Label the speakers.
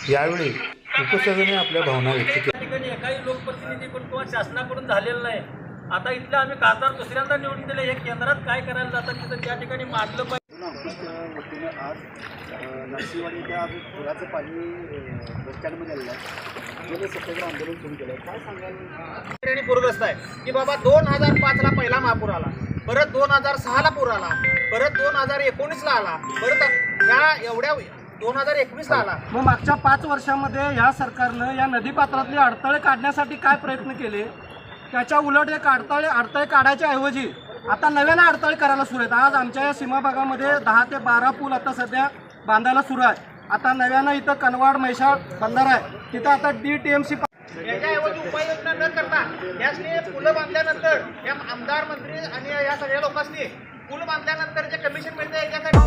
Speaker 1: यावेळी उपसदने आपल्या भावना व्यक्त केल्या.
Speaker 2: त्या ठिकाणी एकाही लोकप्रतिनिधीकडून किंवा शासनाकडून झालेलं नाही. आता इथले आम्ही खासदार दुसऱ्यांदा निवडून दिले. हे केंद्रात काय करायला जातात तिथं त्या ठिकाणी मांडलं पाहिजे.
Speaker 3: वतीनं आज नरसिंहवाडी त्या पुराचं पाणी बसस्टँडमध्ये आलेलं आहे. गेले सत्याग्रह आंदोलन सुरू केलं आहे. काय सांगाल?
Speaker 2: पूरग्रस्त आहे की बाबा 2005ला पहिला महापूर आला, परत 2006ला पूर आला, परत 2019ला आला, परत ह्या एवढ्या 2021ला आला.
Speaker 4: मग मागच्या 5 वर्षामध्ये ह्या सरकारनं या नदीपात्रातले अडथळे काढण्यासाठी काय प्रयत्न केले? त्याच्या उलट एक अडथळे काढायच्या ऐवजी आता नव्यानं अडथळे करायला सुरू आहेत. आज आमच्या या सीमा भागामध्ये 10 ते 12 पूल आता सध्या बांधायला सुरू आहे. आता नव्यानं इथं कनवाड म्हैसाळ बंधारा आहे, तिथं आता DTMC
Speaker 2: याच्याऐवजी उपाययोजना न करता यासने पुलं बांधल्यानंतर या आमदार मंत्री आणि या सगळ्या लोकांनी पूल बांधल्यानंतर जे कमिशन मिळतं याच्यासाठी